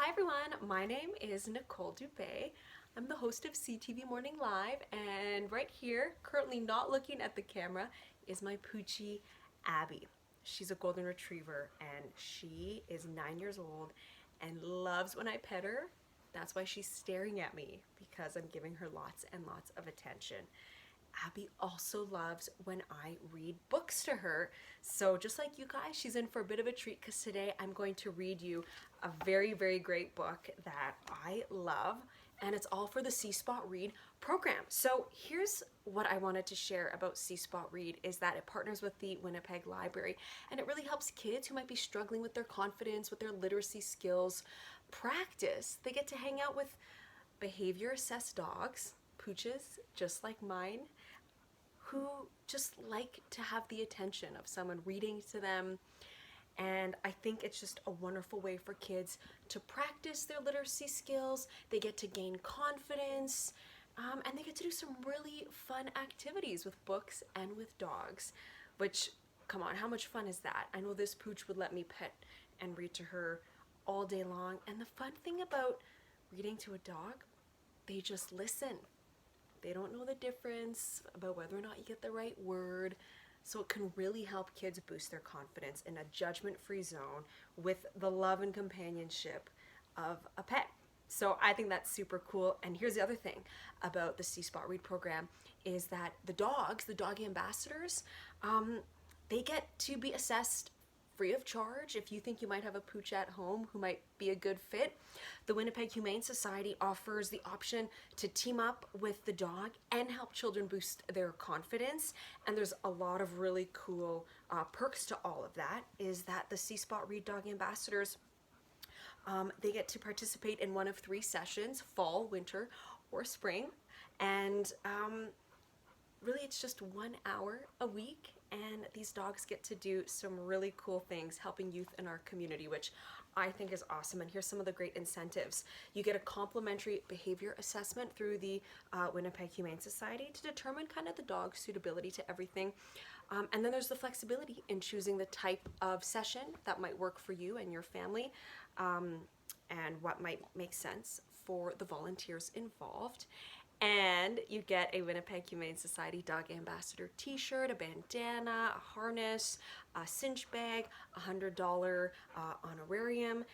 Hi everyone, my name is Nicole Dube. I'm the host of CTV Morning Live, and right here, currently not looking at the camera, is my Poochie Abby. She's a golden retriever and she is 9 years old and loves when I pet her. That's why she's staring at me, because I'm giving her lots and lots of attention. Abby also loves when I read books to her. So just like you guys, she's in for a bit of a treat because today I'm going to read you a very, very great book that I love, and it's all for the See Spot Read program. So here's what I wanted to share about See Spot Read is that it partners with the Winnipeg Library, and it really helps kids who might be struggling with their confidence, with their literacy skills, practice. They get to hang out with behavior assessed dogs, pooches just like mine, who just like to have the attention of someone reading to them. And I think it's just a wonderful way for kids to practice their literacy skills. They get to gain confidence, and they get to do some really fun activities with books and with dogs, which, come on, how much fun is that? I know this pooch would let me pet and read to her all day long. And the fun thing about reading to a dog, they just listen. They don't know the difference about whether or not you get the right word. So it can really help kids boost their confidence in a judgment-free zone with the love and companionship of a pet. So I think that's super cool. And here's the other thing about the See Spot Read program is that the dogs, the doggy ambassadors, they get to be assessed free of charge. If you think you might have a pooch at home who might be a good fit, the Winnipeg Humane Society offers the option to team up with the dog and help children boost their confidence. And there's a lot of really cool perks to all of that, is that the See Spot Read Dog Ambassadors, they get to participate in one of 3 sessions, fall, winter, or spring. And really it's just 1 hour a week, and these dogs get to do some really cool things helping youth in our community, which I think is awesome. And here's some of the great incentives. You get a complimentary behavior assessment through the Winnipeg Humane Society to determine kind of the dog's suitability to everything. And then there's the flexibility in choosing the type of session that might work for you and your family, and what might make sense for the volunteers involved. And you get a Winnipeg Humane Society Dog Ambassador t-shirt, a bandana, a harness, a cinch bag, $100 honorarium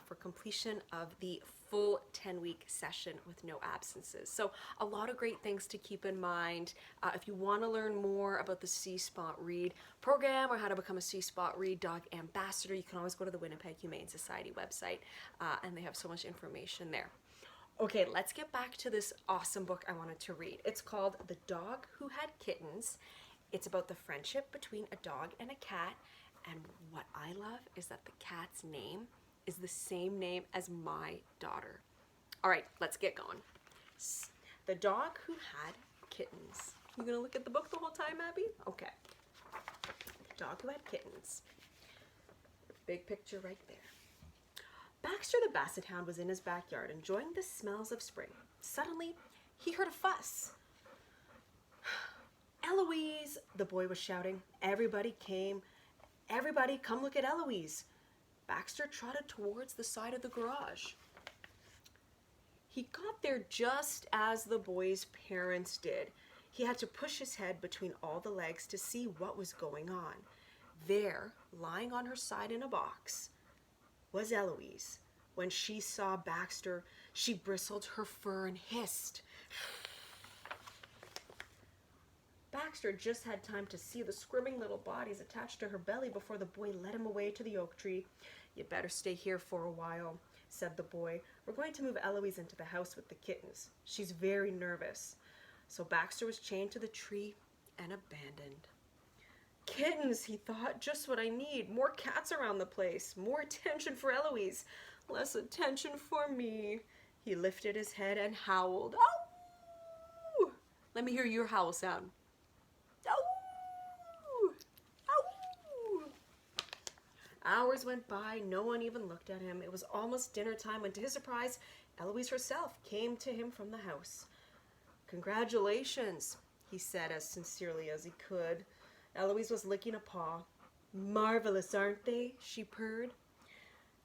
for completion of the full 10-week session with no absences. So a lot of great things to keep in mind. If you want to learn more about the See Spot Read program or how to become a See Spot Read Dog Ambassador, you can always go to the Winnipeg Humane Society website, and they have so much information there. Okay, let's get back to this awesome book I wanted to read. It's called The Dog Who Had Kittens. It's about the friendship between a dog and a cat. And what I love is that the cat's name is the same name as my daughter. All right, let's get going. The Dog Who Had Kittens. You gonna look at the book the whole time, Abby? Okay. Dog Who Had Kittens. Big picture right there. Baxter the Basset Hound was in his backyard enjoying the smells of spring. Suddenly, he heard a fuss. "Eloise!" the boy was shouting. Everybody came. "Everybody, come look at Eloise." Baxter trotted towards the side of the garage. He got there just as the boy's parents did. He had to push his head between all the legs to see what was going on. There, lying on her side in a box, was Eloise. When she saw Baxter, she bristled her fur and hissed. Baxter just had time to see the squirming little bodies attached to her belly before the boy led him away to the oak tree. "You better stay here for a while," said the boy. "We're going to move Eloise into the house with the kittens. She's very nervous." So Baxter was chained to the tree and abandoned. "Kittens," he thought, "just what I need. More cats around the place. More attention for Eloise. Less attention for me." He lifted his head and howled. "Ow!" Let me hear your howl sound. "Ow! Ow!" Hours went by. No one even looked at him. It was almost dinner time when, to his surprise, Eloise herself came to him from the house. "Congratulations," he said as sincerely as he could. Eloise was licking a paw. "Marvelous, aren't they?" she purred.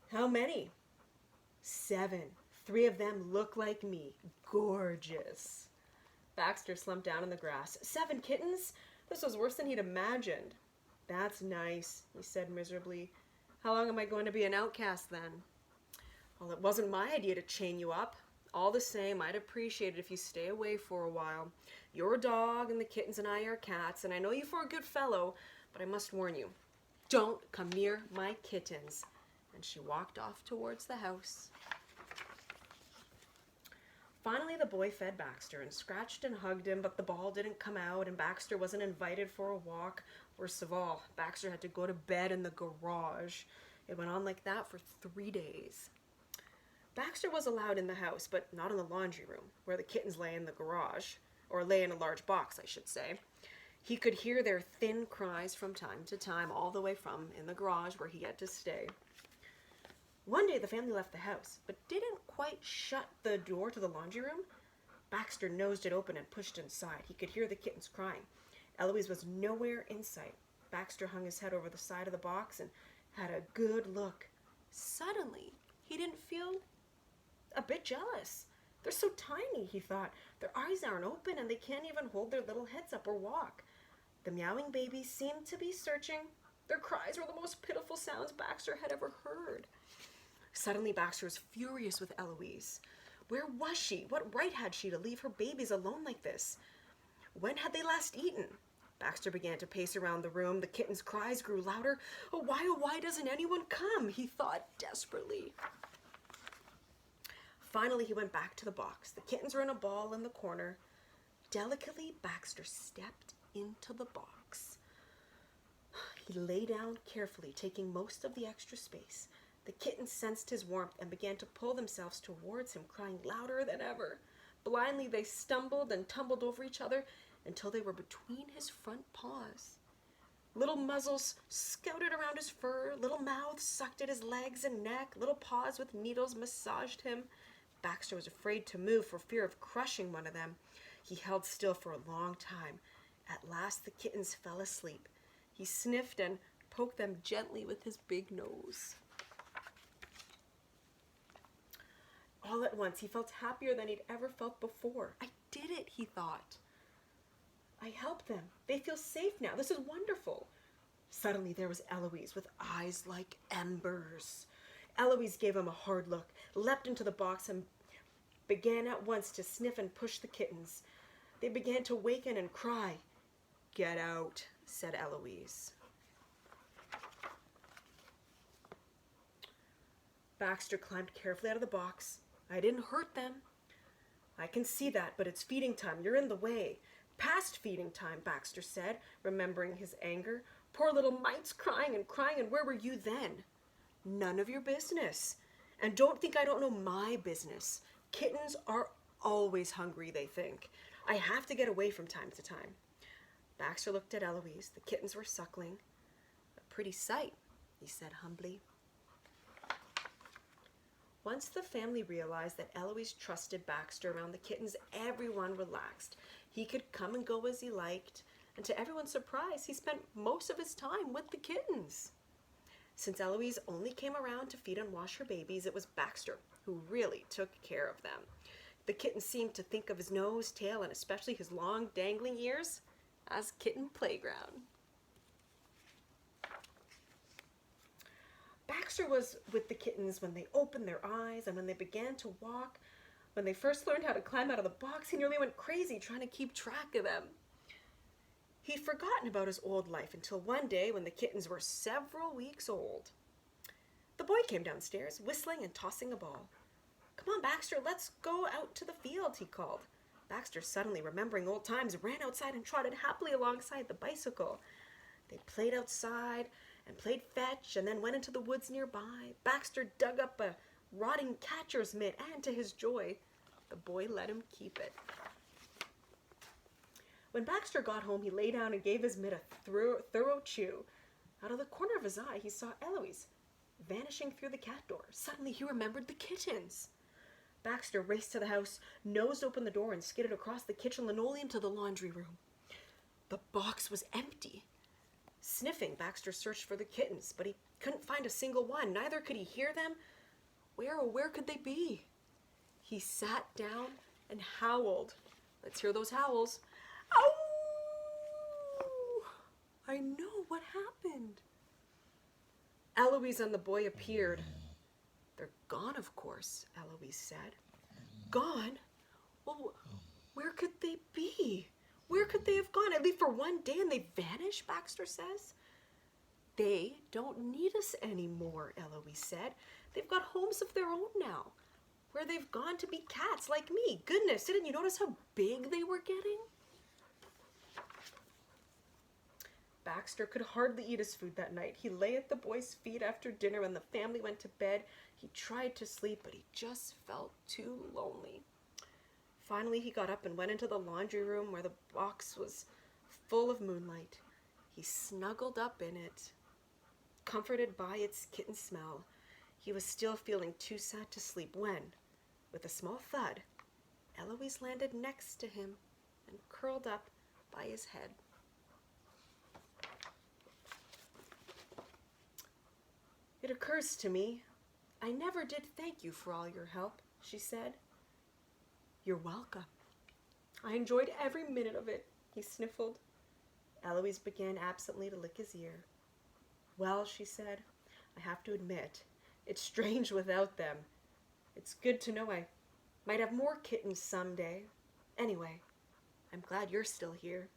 "How many?" 7. 3 of them look like me. Gorgeous. Baxter slumped down in the grass. 7 kittens? This was worse than he'd imagined. That's nice, he said miserably. How long am I going to be an outcast then? Well, it wasn't my idea to chain you up. All the same, I'd appreciate it if you stay away for a while. You're a dog, and the kittens and I are cats, and I know you for a good fellow, but I must warn you, don't come near my kittens. And she walked off towards the house. Finally, the boy fed Baxter and scratched and hugged him, but the ball didn't come out, and Baxter wasn't invited for a walk. Worst of all, Baxter had to go to bed in the garage. It went on like that for 3 days. Baxter was allowed in the house, but not in the laundry room, where the kittens lay in the garage, or lay in a large box, I should say. He could hear their thin cries from time to time, all the way from in the garage where he had to stay. One day the family left the house, but didn't quite shut the door to the laundry room. Baxter nosed it open and pushed inside. He could hear the kittens crying. Eloise was nowhere in sight. Baxter hung his head over the side of the box and had a good look. Suddenly, he didn't feel a bit jealous. They're so tiny, he thought. Their eyes aren't open and they can't even hold their little heads up or walk. The meowing babies seemed to be searching. Their cries were the most pitiful sounds Baxter had ever heard. Suddenly, Baxter was furious with Eloise. Where was she? What right had she to leave her babies alone like this? When had they last eaten? Baxter began to pace around the room. The kittens' cries grew louder. Oh, why doesn't anyone come? He thought desperately. Finally, he went back to the box. The kittens were in a ball in the corner. Delicately, Baxter stepped into the box. He lay down carefully, taking most of the extra space. The kittens sensed his warmth and began to pull themselves towards him, crying louder than ever. Blindly, they stumbled and tumbled over each other until they were between his front paws. Little muzzles scouted around his fur. Little mouths sucked at his legs and neck. Little paws with needles massaged him. Baxter was afraid to move for fear of crushing one of them. He held still for a long time. At last, the kittens fell asleep. He sniffed and poked them gently with his big nose. All at once, he felt happier than he'd ever felt before. I did it, he thought. I helped them. They feel safe now. This is wonderful. Suddenly, there was Eloise with eyes like embers. Eloise gave him a hard look, leapt into the box, and began at once to sniff and push the kittens. They began to waken and cry. Get out, said Eloise. Baxter climbed carefully out of the box. I didn't hurt them. I can see that, but it's feeding time. You're in the way. Past feeding time, Baxter said, remembering his anger. Poor little mites crying, and where were you then? None of your business. And don't think I don't know my business. Kittens are always hungry, they think. I have to get away from time to time. Baxter looked at Eloise. The kittens were suckling. A pretty sight, he said humbly. Once the family realized that Eloise trusted Baxter around the kittens, everyone relaxed. He could come and go as he liked, and to everyone's surprise, he spent most of his time with the kittens. Since Eloise only came around to feed and wash her babies, it was Baxter who really took care of them. The kittens seemed to think of his nose, tail, and especially his long dangling ears as Kitten Playground. Baxter was with the kittens when they opened their eyes and when they began to walk. When they first learned how to climb out of the box, he nearly went crazy trying to keep track of them. He'd forgotten about his old life until one day when the kittens were several weeks old. The boy came downstairs, whistling and tossing a ball. Come on, Baxter, let's go out to the field, he called. Baxter, suddenly remembering old times, ran outside and trotted happily alongside the bicycle. They played outside and played fetch and then went into the woods nearby. Baxter dug up a rotting catcher's mitt, and to his joy, the boy let him keep it. When Baxter got home, he lay down and gave his mitt a thorough chew. Out of the corner of his eye, he saw Eloise vanishing through the cat door. Suddenly, he remembered the kittens. Baxter raced to the house, nosed open the door, and skidded across the kitchen linoleum to the laundry room. The box was empty. Sniffing, Baxter searched for the kittens, but he couldn't find a single one. Neither could he hear them Where could they be? He sat down and howled. Let's hear those howls. Ow! I know what happened. Eloise and the boy appeared. They're gone, of course, Eloise said. Gone? Well, where could they be? Where could they have gone? At least for one day and they vanished, Baxter says. They don't need us anymore, Eloise said. They've got homes of their own now, where they've gone to be cats like me. Goodness, didn't you notice how big they were getting? Baxter could hardly eat his food that night. He lay at the boy's feet after dinner when the family went to bed. He tried to sleep, but he just felt too lonely. Finally, he got up and went into the laundry room where the box was full of moonlight. He snuggled up in it, comforted by its kitten smell. He was still feeling too sad to sleep when, with a small thud, Eloise landed next to him and curled up by his head. It occurs to me, I never did thank you for all your help, she said. You're welcome. I enjoyed every minute of it, he sniffled. Eloise began absently to lick his ear. Well, she said, I have to admit, it's strange without them. It's good to know I might have more kittens someday. Anyway, I'm glad you're still here.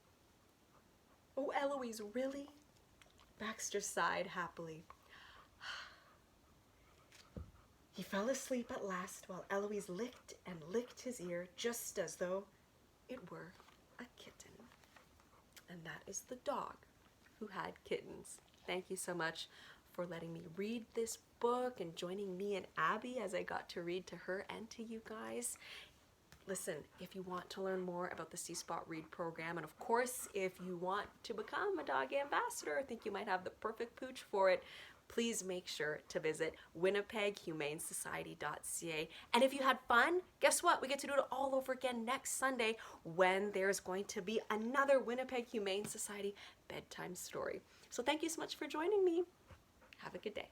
Oh, Eloise, really? Baxter sighed happily. He fell asleep at last while Eloise licked and licked his ear just as though it were a kitten. And that is the dog who had kittens. Thank you so much for letting me read this book and joining me and Abby as I got to read to her and to you guys. Listen, if you want to learn more about the C-Spot Read program, and of course, if you want to become a dog ambassador, I think you might have the perfect pooch for it, please make sure to visit winnipeghumanesociety.ca. And if you had fun, guess what? We get to do it all over again next Sunday when there's going to be another Winnipeg Humane Society bedtime story. So thank you so much for joining me. Have a good day.